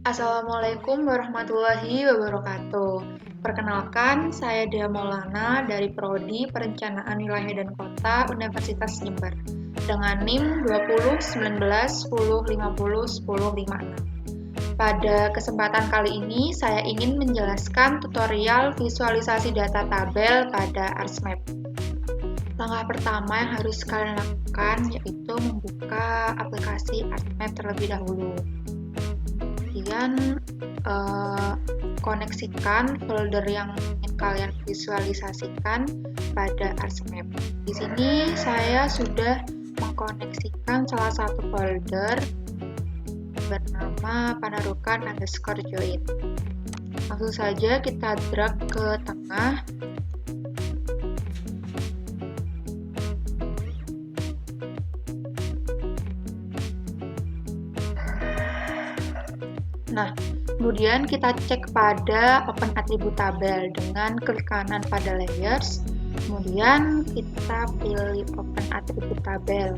Assalamualaikum warahmatullahi wabarakatuh. Perkenalkan, saya Dea Maulana dari Prodi Perencanaan Wilayah dan Kota Universitas Jember dengan NIM 20 19 10 50 10 56. Pada kesempatan kali ini, saya ingin menjelaskan tutorial visualisasi data tabel pada ArsMap. Langkah pertama yang harus kalian lakukan yaitu membuka aplikasi ArsMap terlebih dahulu. Kemudian koneksikan folder yang ingin kalian visualisasikan pada ArsMap. Di sini saya sudah mengkoneksikan salah satu folder bernama panarukan_join. Langsung saja kita drag ke tengah. Nah, kemudian kita cek pada Open Attribute Tabel dengan klik kanan pada Layers, kemudian kita pilih Open Attribute Tabel.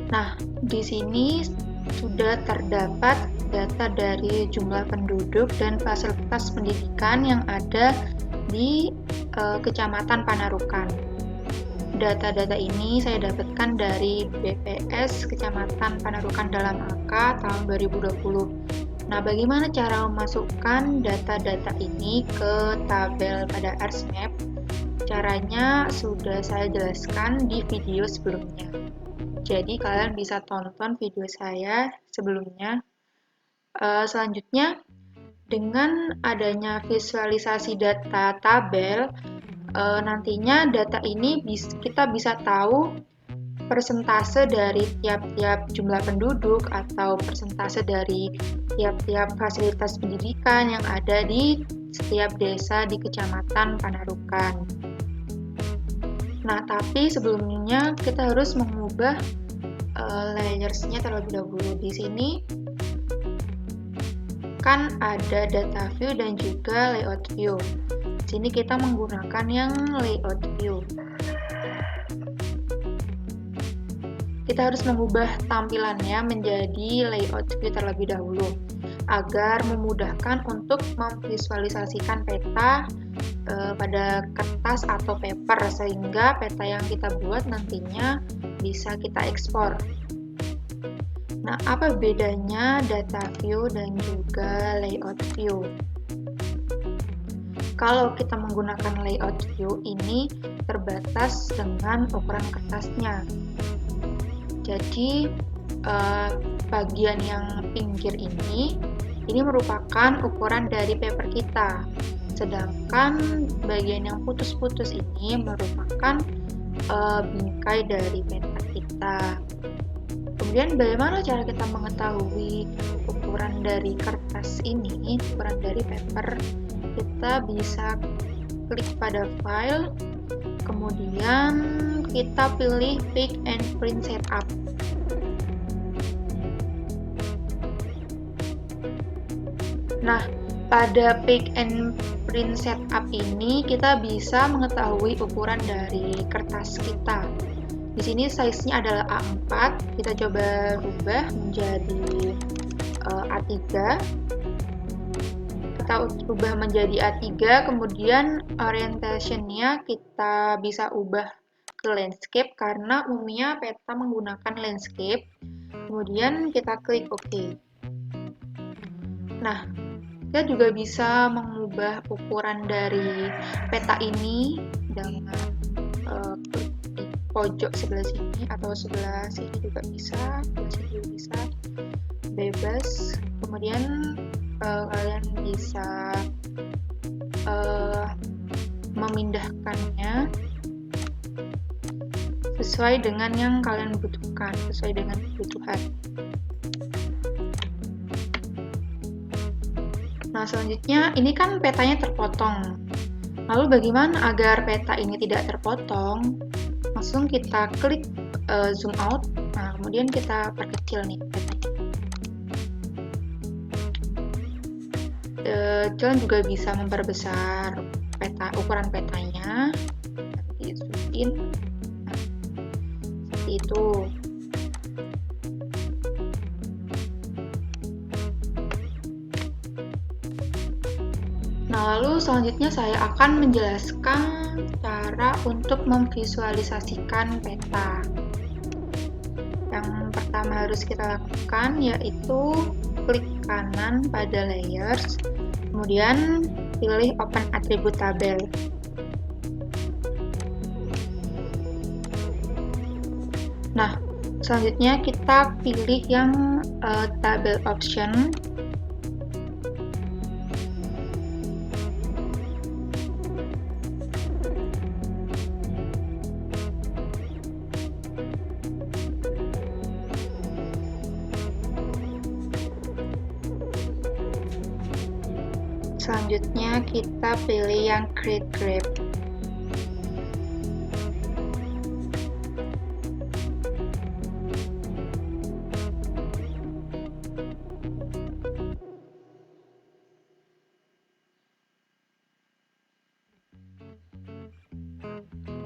Nah, di sini sudah terdapat data dari jumlah penduduk dan fasilitas pendidikan yang ada di Kecamatan Panarukan. Data-data ini saya dapatkan dari BPS Kecamatan Panarukan dalam angka tahun 2020. Nah, bagaimana cara memasukkan data-data ini ke tabel pada ArsMap? Caranya sudah saya jelaskan di video sebelumnya. Jadi kalian bisa tonton video saya sebelumnya. Selanjutnya, dengan adanya visualisasi data tabel, nantinya data ini kita bisa tahu persentase dari tiap-tiap jumlah penduduk atau persentase dari tiap-tiap fasilitas pendidikan yang ada di setiap desa di Kecamatan Panarukan. Nah, tapi sebelumnya kita harus mengubah layers-nya terlebih dahulu. Di sini kan ada data view dan juga layout view. Di sini kita menggunakan yang layout view. Kita harus mengubah tampilannya menjadi layout view terlebih dahulu agar memudahkan untuk memvisualisasikan peta pada kertas atau paper, sehingga peta yang kita buat nantinya bisa kita ekspor. Nah, apa bedanya data view dan juga layout view? Kalau kita menggunakan layout view ini terbatas dengan ukuran kertasnya. Jadi bagian yang pinggir ini merupakan ukuran dari paper kita. Sedangkan bagian yang putus-putus ini merupakan bingkai dari peta kita. Kemudian bagaimana cara kita mengetahui ukuran dari kertas ini, ukuran dari paper? Kita bisa klik pada file, kemudian kita pilih Pick and Print Setup. Nah, pada Pick and Print Setup ini kita bisa mengetahui ukuran dari kertas kita. Di sini size-nya adalah A4. Kita coba rubah menjadi A3. Kita ubah menjadi A3, kemudian orientation-nya kita bisa ubah ke landscape karena umumnya peta menggunakan landscape. Kemudian kita klik OK. Nah, kita juga bisa mengubah ukuran dari peta ini dengan klik di pojok sebelah sini atau sebelah sini juga bisa, sebelah sini juga bisa, bebas. Kemudian kalian bisa memindahkannya sesuai dengan yang kalian butuhkan, sesuai dengan kebutuhan. Nah, selanjutnya ini kan petanya terpotong. Lalu bagaimana agar peta ini tidak terpotong? langsung kita klik zoom out. Nah, kemudian kita perkecil nih petanya. Kalian juga bisa memperbesar ukuran petanya, nanti zoom in, nah, seperti itu. Nah, lalu selanjutnya saya akan menjelaskan cara untuk memvisualisasikan peta. Yang pertama harus kita lakukan yaitu klik kanan pada layers, kemudian pilih open attribute tabel. Nah, selanjutnya kita pilih yang tabel option. Selanjutnya kita pilih yang create graph.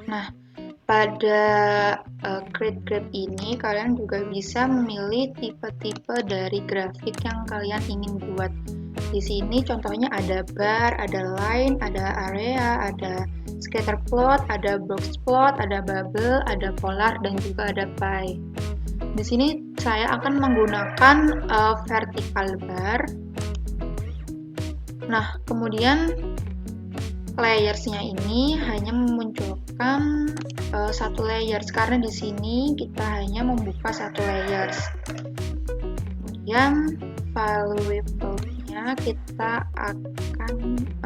Nah, pada create graph ini kalian juga bisa memilih tipe-tipe dari grafik yang kalian ingin buat. Di sini contohnya ada bar, ada line, ada area, ada scatter plot, ada box plot, ada bubble, ada polar, dan juga ada pie. Di sini saya akan menggunakan vertical bar. Nah, kemudian layersnya ini hanya memunculkan satu layers karena di sini kita hanya membuka satu layers. Kemudian file webnya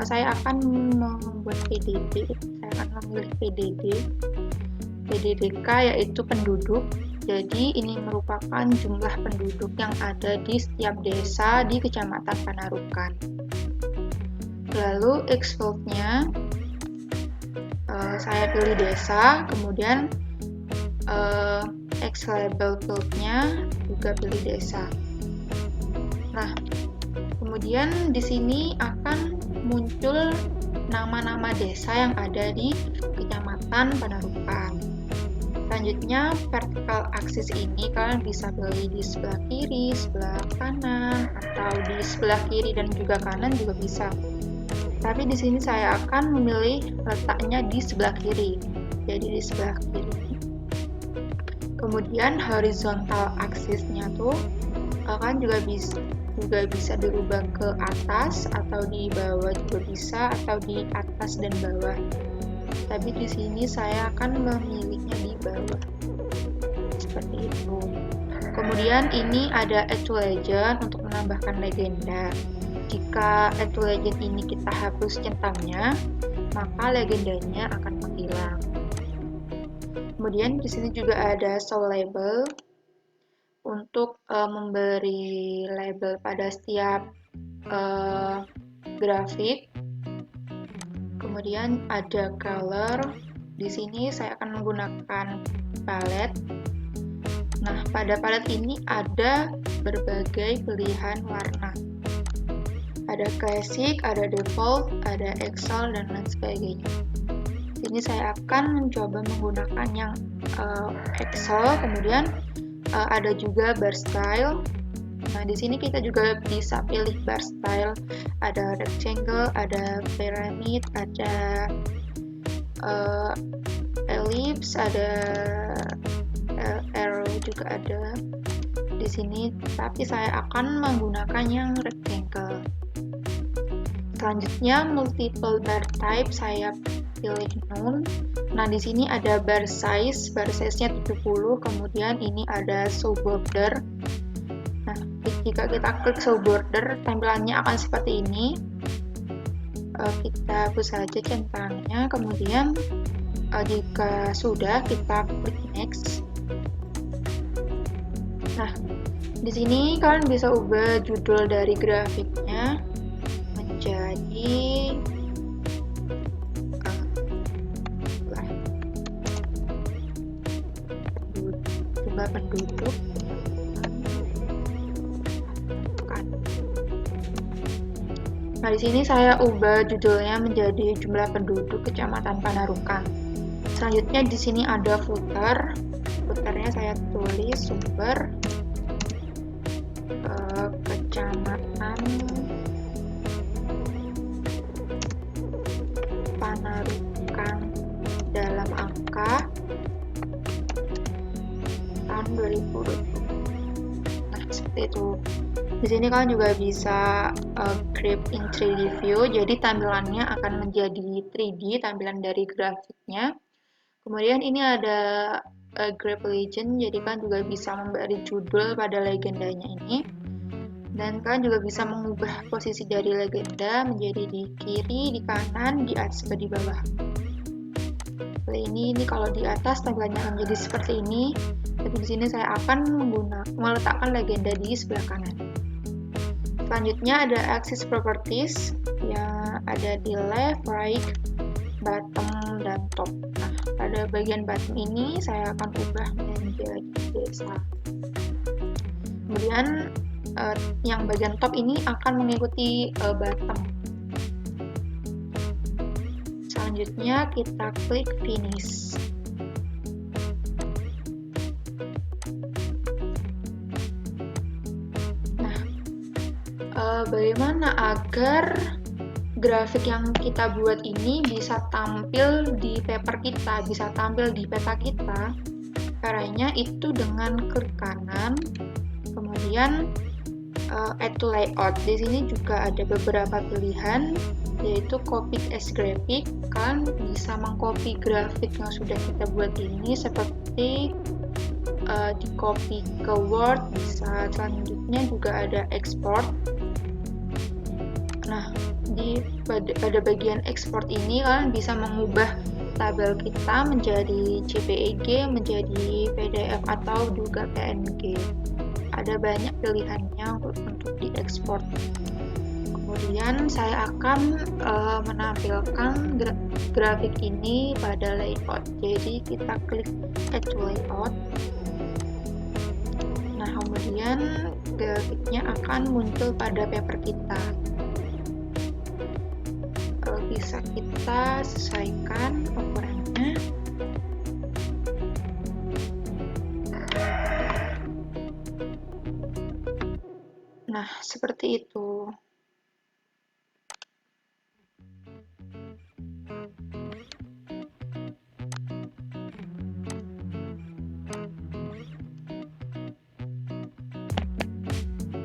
saya akan membuat PDD. Saya akan memilih PDDK yaitu penduduk. Jadi ini merupakan jumlah penduduk yang ada di setiap desa di Kecamatan Panarukan. Lalu exfiled-nya saya pilih desa, kemudian X-label field-nya juga pilih desa. Nah, kemudian di sini akan muncul nama-nama desa yang ada di Kecamatan Panarukan. Selanjutnya, vertical axis ini kalian bisa pilih di sebelah kiri, sebelah kanan, atau di sebelah kiri dan juga kanan juga bisa. Tapi di sini saya akan memilih letaknya di sebelah kiri. Jadi di sebelah kiri. Kemudian horizontal axis-nya tuh kan juga bisa dirubah ke atas atau di bawah juga bisa, atau di atas dan bawah. Tapi di sini saya akan memilihnya di bawah. Seperti itu. Kemudian ini ada add to legend untuk menambahkan legenda. Jika add to legend ini kita hapus centangnya, maka legendanya akan menghilang. Kemudian di sini juga ada show label untuk memberi label pada setiap grafik. Kemudian ada color. Di sini saya akan menggunakan palette. Nah, pada palette ini ada berbagai pilihan warna. Ada classic, ada default, ada Excel, dan lain sebagainya. Sini saya akan mencoba menggunakan yang Excel, kemudian ada juga bar style. Nah, di sini kita juga bisa pilih bar style. Ada rectangle, ada pyramid, ada ellipse, ada arrow juga ada di sini. Tapi saya akan menggunakan yang rectangle. Selanjutnya multiple bar type saya pilih none. Nah, di sini ada bar size-nya 70, kemudian ini ada show border. Nah, jika kita klik show border, tampilannya akan seperti ini. Kita hapus saja centangnya, kemudian jika sudah kita klik next. Nah, di sini kalian bisa ubah judul dari grafiknya menjadi jumlah penduduk. Nah, di sini saya ubah judulnya menjadi jumlah penduduk Kecamatan Panarukan. Selanjutnya di sini ada footer. Footernya saya tulis sumber Kecamatan Panarukan dalam angka tahun 2020. Nah, seperti itu. Di sini kalian juga bisa grab in 3D view, jadi tampilannya akan menjadi 3D, tampilan dari grafiknya. Kemudian ini ada grab legend, jadi kalian juga bisa memberi judul pada legendanya ini. Dan kalian juga bisa mengubah posisi dari legenda menjadi di kiri, di kanan, di atas, atau di bawah. Ini kalau di atas tampilannya akan menjadi seperti ini, tapi di sini saya akan meletakkan legenda di sebelah kanan. Selanjutnya ada axis properties yang ada di left, right, bottom, dan top. Nah, pada bagian bottom ini saya akan ubah menjadi desa. Kemudian yang bagian top ini akan mengikuti bottom. Selanjutnya kita klik finish. Nah, bagaimana agar grafik yang kita buat ini bisa tampil di paper kita, bisa tampil di peta kita? Caranya itu dengan klik kanan, kemudian add to layout. Di sini juga ada beberapa pilihan, yaitu copy as graphic. Kalian bisa mengcopy grafik yang sudah kita buat ini seperti di copy ke Word bisa. Selanjutnya juga ada export. Nah, pada bagian export ini kalian bisa mengubah tabel kita menjadi JPEG, menjadi PDF, atau juga PNG. Ada banyak pilihannya untuk diekspor. Kemudian saya akan menampilkan grafik ini pada layout. Jadi kita klik add to layout. Nah, kemudian grafiknya akan muncul pada paper kita. Bisa kita sesuaikan ukurannya. Nah, seperti itu.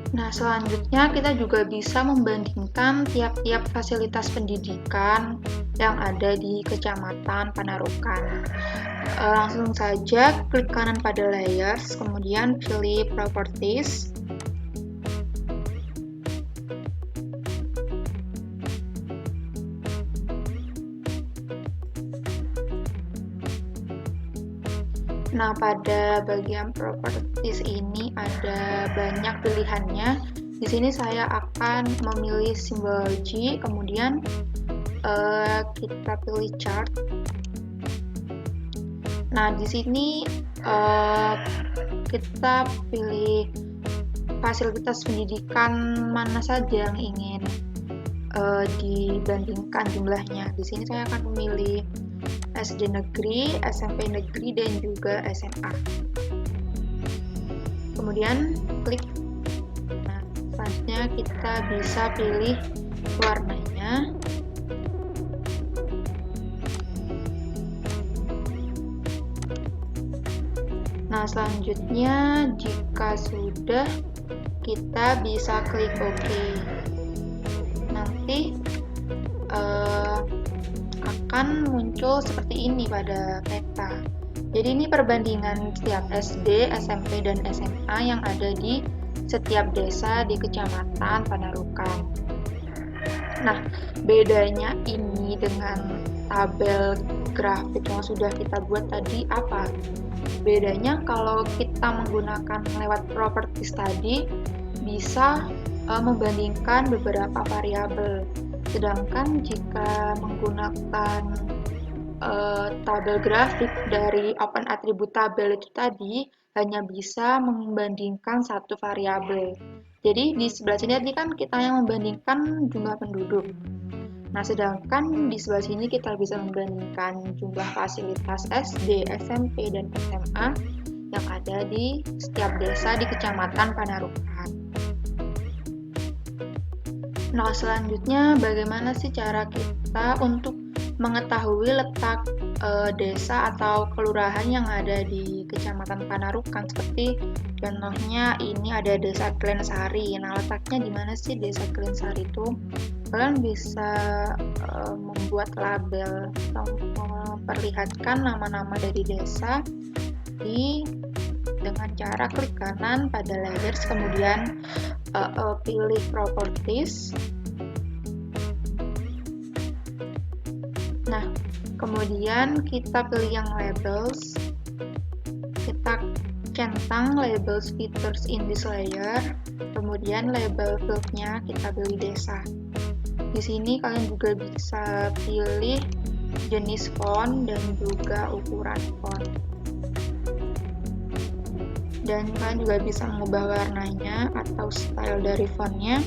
Nah, selanjutnya kita juga bisa membandingkan tiap-tiap fasilitas pendidikan yang ada di Kecamatan Panarukan. Langsung saja klik kanan pada layers, kemudian pilih properties. Nah, pada bagian properties ini ada banyak pilihannya. Di sini saya akan memilih simbol G, kemudian kita pilih chart. Nah, di sini kita pilih fasilitas pendidikan mana saja yang ingin dibandingkan jumlahnya. Di sini saya akan memilih SD negeri, SMP negeri, dan juga SMA. Kemudian klik. Nah, selanjutnya kita bisa pilih warnanya. Nah, selanjutnya jika sudah, kita bisa klik OK. Nanti akan muncul seperti ini pada peta. Jadi ini perbandingan setiap SD, SMP, dan SMA yang ada di setiap desa di Kecamatan Panarukan. Nah, bedanya ini dengan tabel grafik yang sudah kita buat tadi apa? Bedanya kalau kita menggunakan lewat properties tadi, bisa membandingkan beberapa variabel. Sedangkan jika menggunakan tabel grafik dari open atribut tabel itu tadi hanya bisa membandingkan satu variabel. Jadi di sebelah sini tadi kan kita yang membandingkan jumlah penduduk. Nah, sedangkan di sebelah sini kita bisa membandingkan jumlah fasilitas SD, SMP, dan SMA yang ada di setiap desa di Kecamatan Panarukan. Nah, selanjutnya bagaimana sih cara kita untuk mengetahui letak desa atau kelurahan yang ada di Kecamatan Panarukan? Seperti contohnya ini ada Desa Klensari. Nah, letaknya di mana sih Desa Klensari itu? Kalian bisa membuat label atau memperlihatkan nama-nama dari desa dengan cara klik kanan pada layers, kemudian pilih properties. Nah, kemudian kita pilih yang labels, kita centang labels features in this layer, kemudian label fieldnya kita pilih desa. Di sini kalian juga bisa pilih jenis font dan juga ukuran font. Dan kalian juga bisa mengubah warnanya atau style dari fontnya.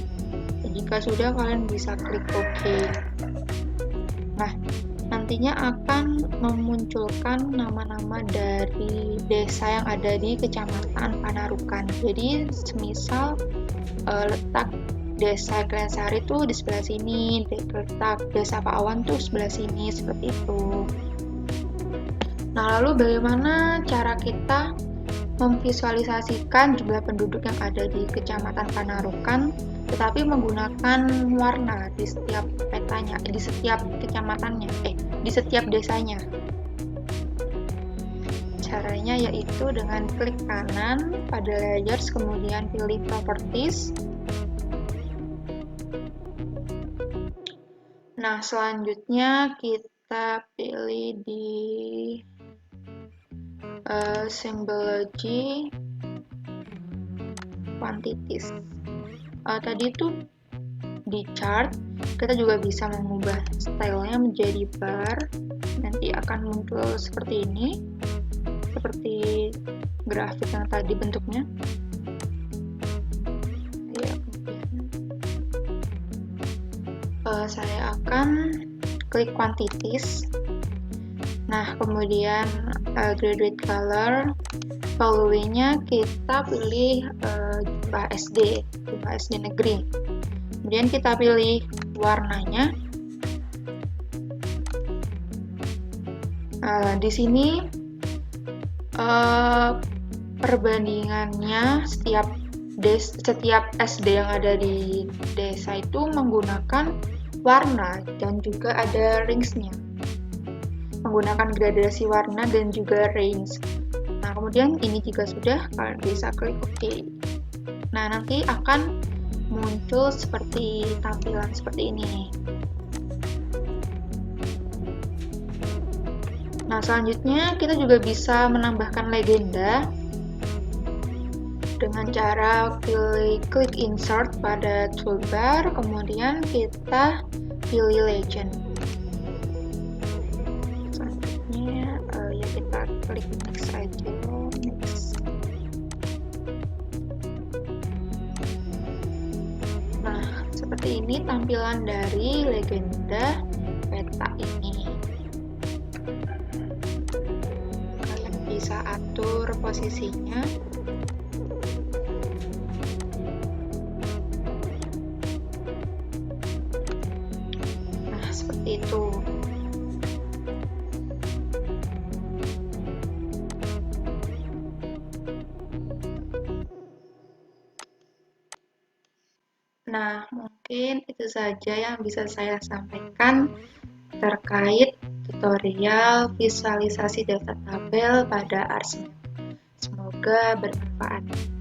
Jika sudah, kalian bisa klik OK. Nah, nantinya akan memunculkan nama-nama dari desa yang ada di Kecamatan Panarukan. Jadi, semisal letak Desa Klensari itu di sebelah sini, letak Desa Paawan tuh sebelah sini, seperti itu. Nah, lalu bagaimana cara kita memvisualisasikan jumlah penduduk yang ada di Kecamatan Panarukan, tetapi menggunakan warna di setiap petanya, di setiap kecamatannya, di setiap desanya. Caranya yaitu dengan klik kanan pada layers, kemudian pilih properties. Nah, selanjutnya kita pilih di symbology quantities. Tadi itu di chart, kita juga bisa mengubah stylenya menjadi bar. Nanti akan muncul seperti ini, seperti grafik yang tadi bentuknya. Saya akan klik quantities. Nah, kemudian graduate color, followingnya kita pilih jumlah SD negeri. Kemudian kita pilih warnanya. Di sini perbandingannya setiap SD yang ada di desa itu menggunakan warna dan juga ada range-nya, menggunakan gradasi warna dan juga range. Nah, kemudian ini jika sudah, kalian bisa klik OK. Nah, nanti akan muncul seperti tampilan seperti ini. Nah, selanjutnya kita juga bisa menambahkan legenda dengan cara klik insert pada toolbar, kemudian kita pilih legend. Selanjutnya ya kita klik next aja, next. Nah, seperti ini tampilan dari legenda peta ini. Kalian bisa atur posisinya. Seperti itu. Nah, mungkin itu saja yang bisa saya sampaikan terkait tutorial visualisasi data tabel pada ArsMap. Semoga bermanfaat.